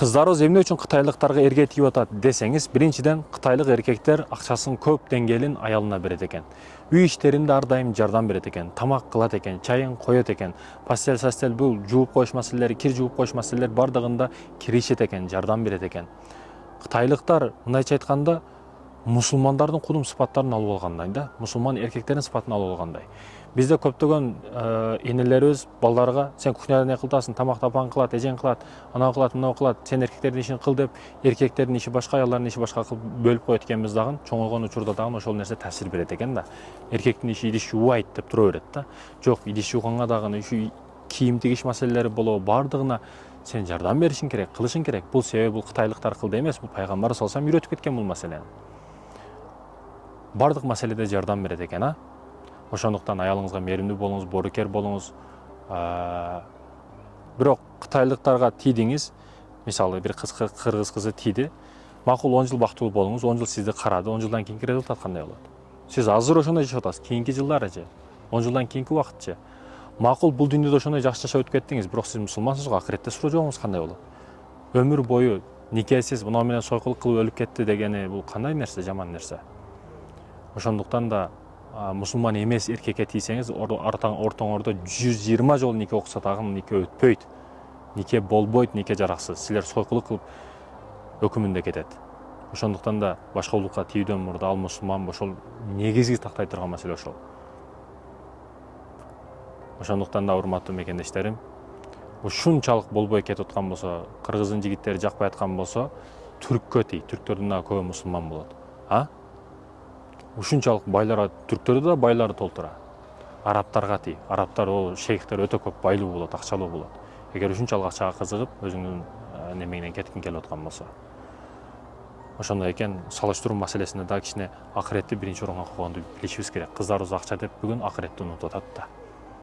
Кыздарыбыз эмне үчүн кытайлыктарга эрге тийип атат десеңиз, биринчиден кытайлык эркектер акчасын көп деңгээлин аялына берет экен. Үй иштеринде ар дайым жардам берет экен, тамак кылат экен, чайын коет экен. Постель бул жууп коюш маселелери, кир жууп коюш маселелери бардыгында киришет экен, жардам берет экен. Кытайлыктар мындайча айтканда мусулмандардын кудум сыпаттарын алып алгандай да, мусулман эркектердин сыпатын алып алгандай. Бизде көптөгөн энелерибиз балдарга сен кухняда не кыласың, тамак апаң кылат, эжең кылат, анау кылат, мынау кылат, сен эркектердин ишин кыл деп, эркектердин иши башка, аялдардын иши башка кылып бөлүп коет экенбиз дагы, чоңойгон учурда дагы ошол нерсе таасир берет экен да. Эркектин иши идиш жуубайт деп тура берет да. Жок, идиш жууганга дагы ушу кийим тигиш маселелери болобу, бардыгына сен жардам беришиң керек, кылышың керек. Бул себеби бул кытайлыктар кылды эмес, бул пайгамбар саллаллаху алейхи үйрөтүп кеткен бул маселени. Бардык маселеде жардам берет экен, а? Ошондуктан аялыңызга мээримдүү болуңуз, боорукер болуңуз. Бирок кытайлыктарга тийдиңиз, мисалы бир кыргыз кызы тийди. Макул 10 жыл бактылуу болуңуз, 10 жыл сизди карады, 10 жылдан кийинки результат кандай болот? Сиз азыр ошондой жашап атасыз, кийинки жылдарычы, 10 жылдан кийинки убакытчы. Макул бул дүйнөдө ошондой жакшы жашап өтүп кеттиңиз, бирок сиз мусулмансыз го, акыретте суроо жоогуңуз кандай болот? Өмүр бою никесиз мына менен сойкулук кылып өлүп кетти дегени бул кандай нерсе, жаман нерсе. Ошондуктан да мусулман эмес эркекке тийсеңиз, ортоңордо 120 жолу нике окуса дагы нике өтпөйт. Нике болбойт, нике жараксыз. Силер сойкулук кылып өкүмүндө кетет. Ошондуктан да башка улукка тийүүдөн мурда ал мусулман, ошол негизги тактай турган маселе ошол. Ошондуктан да урматтуу мекендештерим, ушунчалык болбой кетип аткан болсо, кыргыздын жигиттери жакпай аткан болсо, түрккө тий, түрктөрдүн дагы көбү мусулман болот. Ушунчалык байлар, түрктөрдө да байлары толтура. Арабтарга тий, арабтар ол шейхтер өтө көп байлуу болот, акчалуу болот. Эгер ушунчалык акчага кызыгып, өзүңдүн немеңден кеткиң келип аткан болсо. Ошондой экен, салыштыруу маселесинде да кичине акыретти биринчи орунга койгонду билишибиз керек. Кыздарыбыз акча деп бүгүн акыретти унутуп атат да.